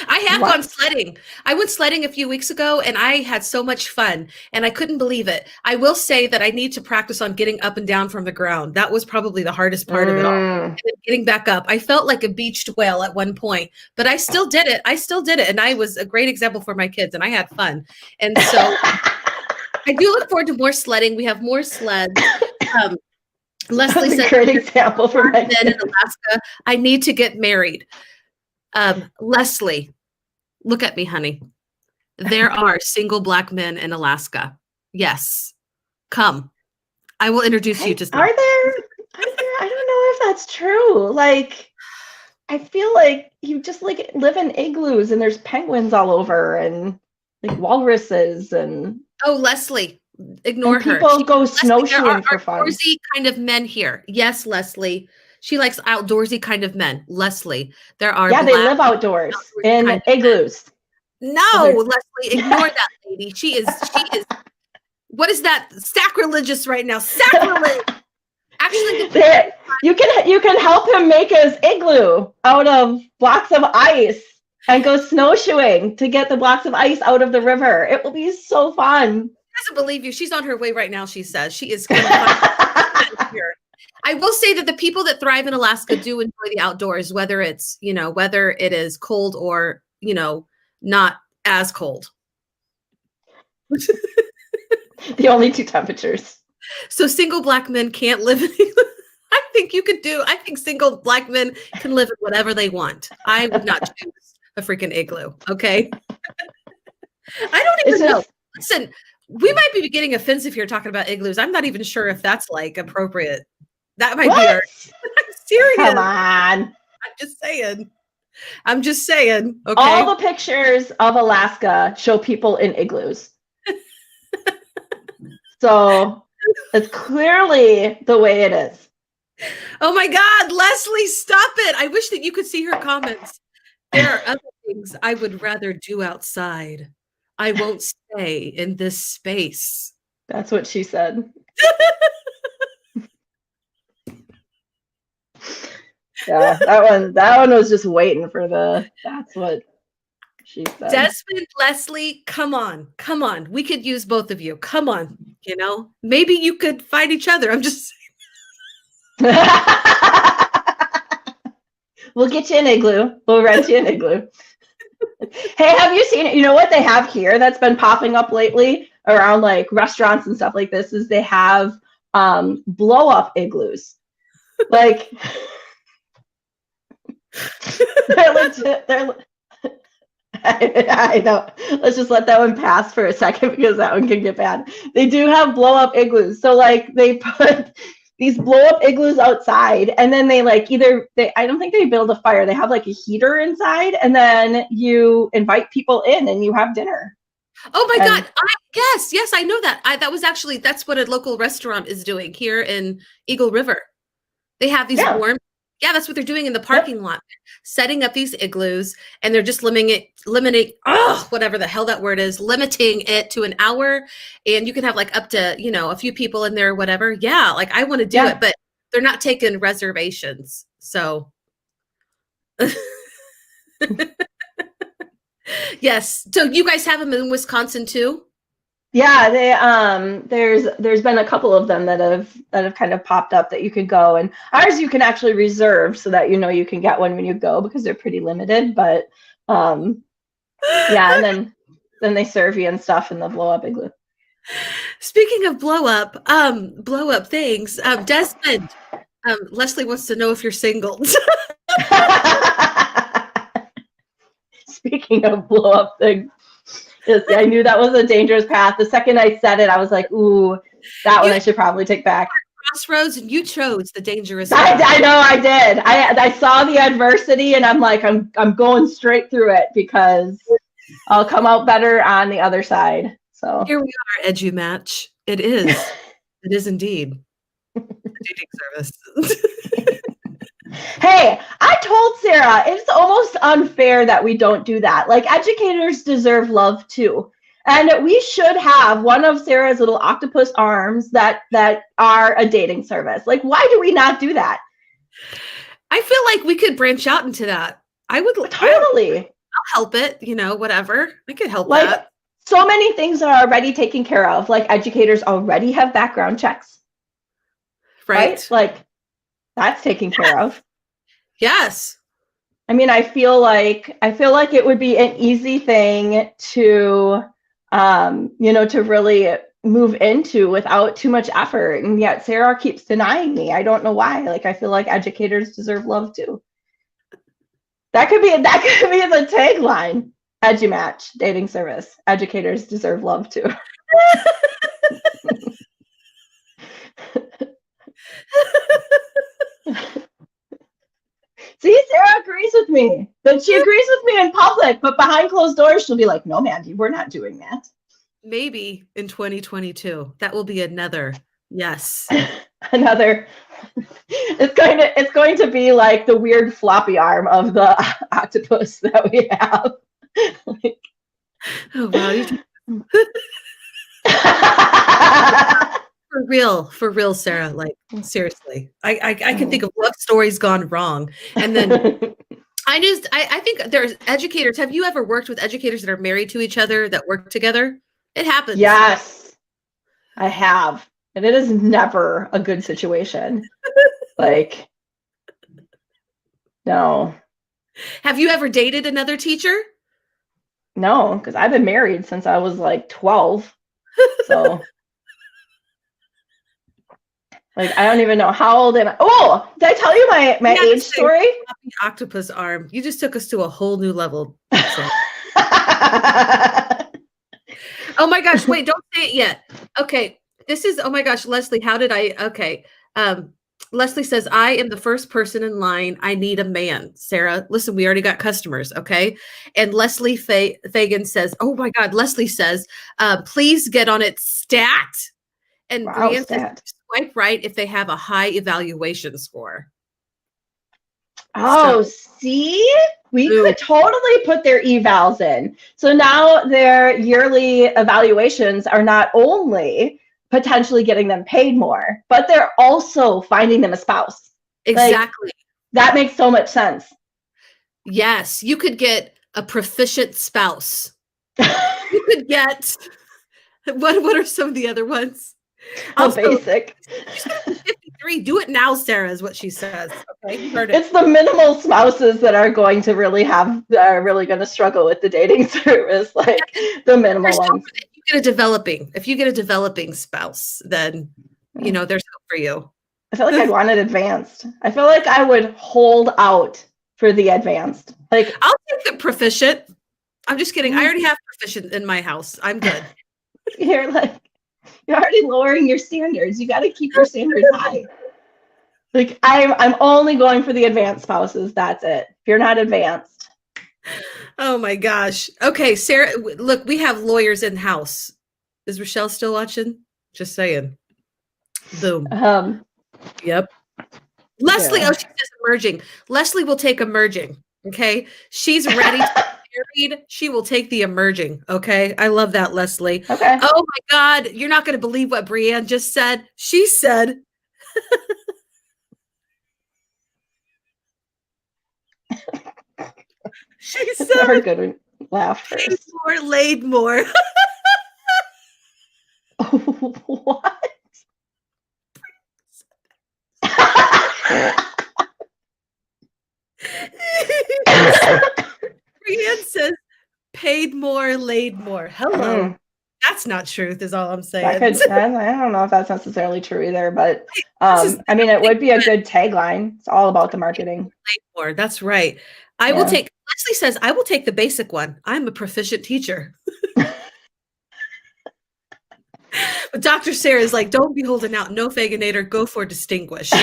I have gone sledding. I went sledding a few weeks ago and I had so much fun and I couldn't believe it. I will say that I need to practice on getting up and down from the ground. That was probably the hardest part of it all. And then getting back up. I felt like a beached whale at one point, but I still did it. And I was a great example for my kids and I had fun. And so I do look forward to more sledding. We have more sleds. Leslie said,
great example for my kids
in Alaska. I need to get married. Leslie, look at me, honey. There are single Black men in Alaska. Yes. Come. I will introduce you to some.
Are there? I don't know if that's true. Like, I feel like you just like live in igloos and there's penguins all over and like walruses and.
Oh, Leslie, ignore her.
People go snowshoeing for fun.
Outdoorsy kind of men here. Yes, Leslie. She likes outdoorsy kind of men. Leslie, there are.
Yeah, they live outdoors in igloos.
No, Leslie, ignore that lady. She is. What is that? Sacrilegious right now. Sacrilege. Actually,
you can help him make his igloo out of blocks of ice and go snowshoeing to get the blocks of ice out of the river. It will be so fun.
She doesn't believe you. She's on her way right now. She says she is going to find here. I will say that the people that thrive in Alaska do enjoy the outdoors, whether it's, whether it is cold or, not as cold.
The only two temperatures.
So single Black men can't live in I think single Black men can live in whatever they want. I would not choose a freaking igloo. Okay. I don't even know. Listen, We might be getting offensive here talking about igloos. I'm not even sure if that's like appropriate. That might be our.
What?
I'm serious.
Come on.
I'm just saying. I'm just saying. Okay.
All the pictures of Alaska show people in igloos. So it's clearly the way it is.
Oh my God, Leslie, stop it. I wish that you could see her comments. There are other things I would rather do outside. I won't stay in this space.
That's what she said. Yeah, that one was just waiting for that's what she said.
Desmond, Leslie, come on. We could use both of you. Come on. Maybe you could fight each other. I'm just
We'll get you an igloo. We'll rent you an igloo. Hey, have you seen it? You know what they have here that's been popping up lately around like restaurants and stuff like this is they have blow up igloos. Like they're legit. I know. Let's just let that one pass for a second because that one can get bad. They do have blow up igloos. So like they put these blow up igloos outside and then they like I don't think they build a fire. They have like a heater inside and then you invite people in and you have dinner.
Oh my God. Yes, I know that. That's what a local restaurant is doing here in Eagle River. They have these warm. Yeah, that's what they're doing in the parking lot, setting up these igloos, and they're just limiting whatever the hell that word is, limiting it to an hour, and you can have like up to a few people in there or whatever. Yeah, like I want to do it, but they're not taking reservations. So, yes. So you guys have them in Wisconsin too?
Yeah, there's been a couple of them that have kind of popped up that you could go, and ours you can actually reserve so that you can get one when you go because they're pretty limited. But yeah, and then they serve you and stuff in the blow up igloo.
Speaking of blow up things, Desmond, Leslie wants to know if you're single.
Speaking of blow up things. Yes, I knew that was a dangerous path. The second I said it, I was like, ooh, that one I should probably take back.
Crossroads, and you chose the dangerous
path. I know I did. I saw the adversity and I'm like, I'm going straight through it because I'll come out better on the other side. So
here we are, edumatch. It is. It is indeed. Dating service.
Hey, I told Sarah it's almost unfair that we don't do that. Like educators deserve love too. And we should have one of Sarah's little octopus arms that are a dating service. Like, why do we not do that?
I feel like we could branch out into that. I would
totally.
I'll help it, whatever. I could help
like,
that.
So many things are already taken care of. Like educators already have background checks. Right? Like that's taken care of.
Yes.
I mean, I feel like it would be an easy thing to, to really move into without too much effort. And yet Sarah keeps denying me. I don't know why. Like, I feel like educators deserve love too. That could be the tagline. Edumatch dating service. Educators deserve love too. See, Sarah agrees with me. But she agrees with me in public, but behind closed doors, she'll be like, no, Mandy, we're not doing that.
Maybe in 2022. That will be another. Yes.
Another. It's going to be like the weird floppy arm of the octopus that we have. Like,
oh, wow. For real, Sarah. Like, seriously. I can think of love stories gone wrong. And then I think there's educators. Have you ever worked with educators that are married to each other that work together? It happens.
Yes, I have. And it is never a good situation. Like, no.
Have you ever dated another teacher?
No, because I've been married since I was like 12. So, like, I don't even know how old am I. Oh, did I tell you my age story?
Octopus arm. You just took us to a whole new level. Oh my gosh, wait, don't say it yet. Okay. This is, oh my gosh, Leslie, how did I, okay. Leslie says, I am the first person in line. I need a man. Sarah, listen, we already got customers, okay? And Leslie Fagan says, oh my God, Leslie says, please get on it stat. And
Wow,
Brienne says,
stat.
swipe right if they have a high evaluation score.
Oh,
So,
see? We
ooh,
could totally put their evals in. So now their yearly evaluations are not only potentially getting them paid more, but they're also finding them a spouse.
exactly.
Like, that makes so much sense.
Yes, you could get a proficient spouse. You could get, what are some of the other ones?
A
Also,
basic.
she's gonna be 53. Do it now, Sarah, is what she says. Okay, you heard it.
It's the minimal spouses that are going to really really going to struggle with the dating service, like the minimal ones.
If you get a developing spouse, then there's hope for you.
I feel like I'd want it advanced. I feel like I would hold out for the advanced. Like,
I'll take the proficient. I'm just kidding. I already have proficient in my house. I'm good.
you're already lowering your standards. You got to keep your standards high. Like, I'm only going for the advanced spouses. That's it. If you're not advanced.
Oh my gosh. Okay, Sarah, look, we have lawyers in house. Is Rochelle still watching? Just saying. Boom. Yep. Leslie,
Yeah.
oh, she says emerging. Leslie will take emerging. Okay. She's ready to be married. She will take the emerging. Okay. I love that, Leslie.
Okay.
Oh my God. You're not going to believe what Brienne just said. She said, she
It's never
said,
good when you laugh
paid
first.
more, laid more.
What?
Brienne says, paid more, laid more. Hello. That's not truth, is all I'm saying.
I don't know if that's necessarily true either, but I mean, it would be a good tagline. It's all about the marketing.
Laid more. That's right. Leslie says, I will take the basic one. I'm a proficient teacher. But Dr. Sarah is like, don't be holding out. No Faginator, go for distinguished.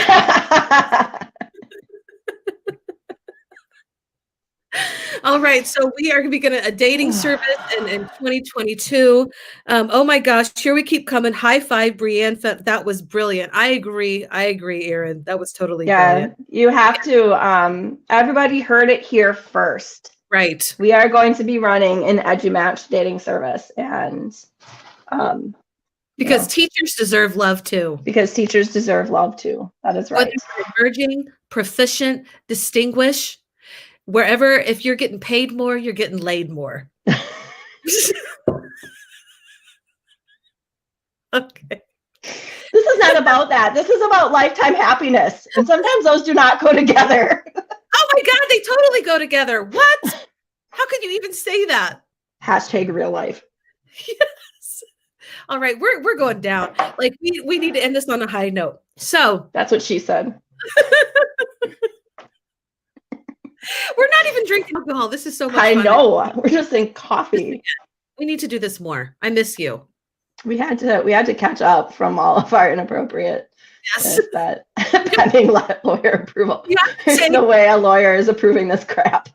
All right, so we are going to a dating service in 2022. Oh my gosh, here we keep coming. High five, Brienne. That was brilliant. I agree, Erin. That was totally brilliant.
You have to. Everybody heard it here first.
Right.
We are going to be running an edumatch dating service, and
because teachers deserve love too.
Because teachers deserve love too. That is right.
Whether you're emerging, proficient, distinguished. Wherever, if you're getting paid more, you're getting laid more. Okay.
This is not about that. This is about lifetime happiness. And sometimes those do not go together.
Oh my God, they totally go together. What? How could you even say that?
Hashtag real life.
Yes. All right, we're going down. Like we need to end this on a high note. So
that's what she said.
We're not even drinking alcohol. This is so much fun.
I know. We're just in coffee.
We need to do this more. I miss you.
We had to catch up from all of our inappropriate.
Yes.
That pending lawyer approval.
Yeah,
there's no way a lawyer is approving this crap.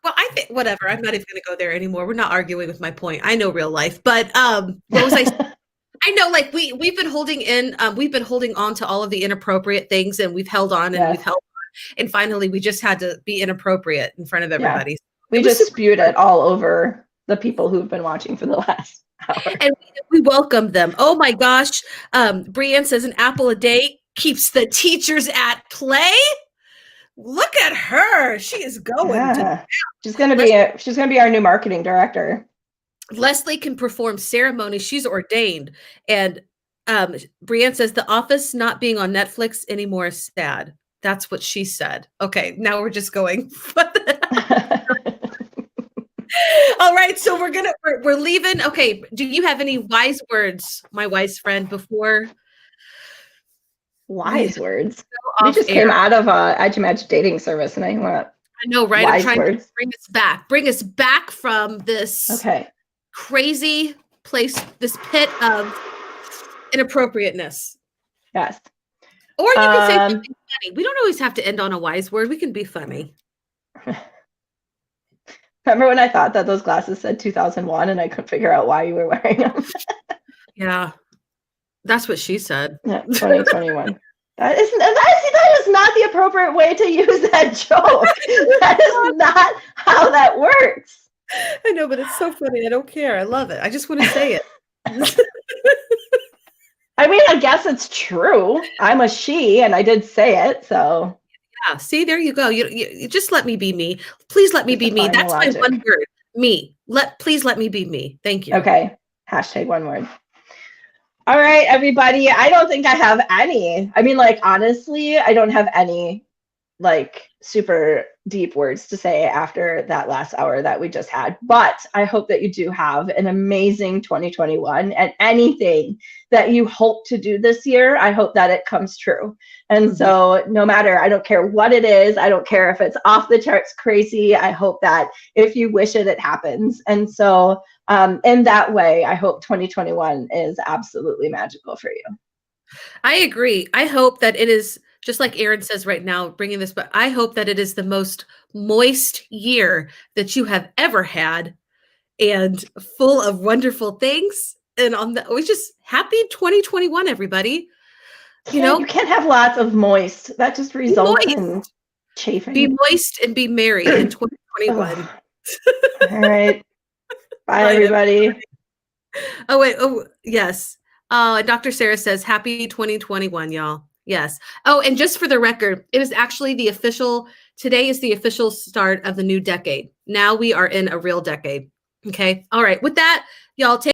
Well, I think whatever. I'm not even going to go there anymore. We're not arguing with my point. I know real life, but what was I? I know, like we've been holding on to all of the inappropriate things, and we've held on and we've held on, and finally we just had to be inappropriate in front of everybody.
Yeah. We just spewed it all over the people who've been watching for the last hour,
and we welcomed them. Oh my gosh, Brienne says an apple a day keeps the teachers at play. Look at her; she is going.
Yeah. She's gonna be our new marketing director.
Leslie can perform ceremonies. She's ordained. And Brienne says the Office not being on Netflix anymore is sad. That's what she said. Okay, now we're just going. All right, so we're leaving. Okay, do you have any wise words, my wise friend, before?
Wise words. We just came out of a edumatch dating service, and I want
I know, right? I'm
Wise
trying
words.
to bring us back from this
Okay.
crazy place, this pit of inappropriateness.
Yes.
Or you can say something funny. We don't always have to end on a wise word. We can be funny.
Remember when I thought that those glasses said 2001 and I couldn't figure out why you were wearing them?
Yeah. That's what she said.
Yeah, 2021. That is not the appropriate way to use that joke. That is not how that works.
I know, but it's so funny. I don't care. I love it. I just want to say it.
I mean, I guess it's true. I'm a she, and I did say it, so.
Yeah. See, there you go. You just let me be me. Please let me be me. That's my one word. Me. Please let me be me. Thank you.
Okay. Hashtag one word. All right, everybody. I don't think I have any. I mean, like, honestly, I don't have any like super deep words to say after that last hour that we just had. But I hope that you do have an amazing 2021, and anything that you hope to do this year, I hope that it comes true. And so no matter, I don't care what it is, I don't care if it's off the charts crazy, I hope that if you wish it, it happens. And so in that way, I hope 2021 is absolutely magical for you.
I agree. I hope that it is, just like Erin says right now, bringing this, but I hope that it is the most moist year that you have ever had, and full of wonderful things. And we just happy 2021, everybody.
You can't have lots of moist. That just results in chafing.
Be moist and be merry in 2021.
All right. Bye, everybody.
Oh, wait. Oh, yes. Dr. Sarah says, happy 2021, y'all. Yes. Oh, and just for the record, it is actually today is the official start of the new decade. Now we are in a real decade. Okay. All right. With that, y'all take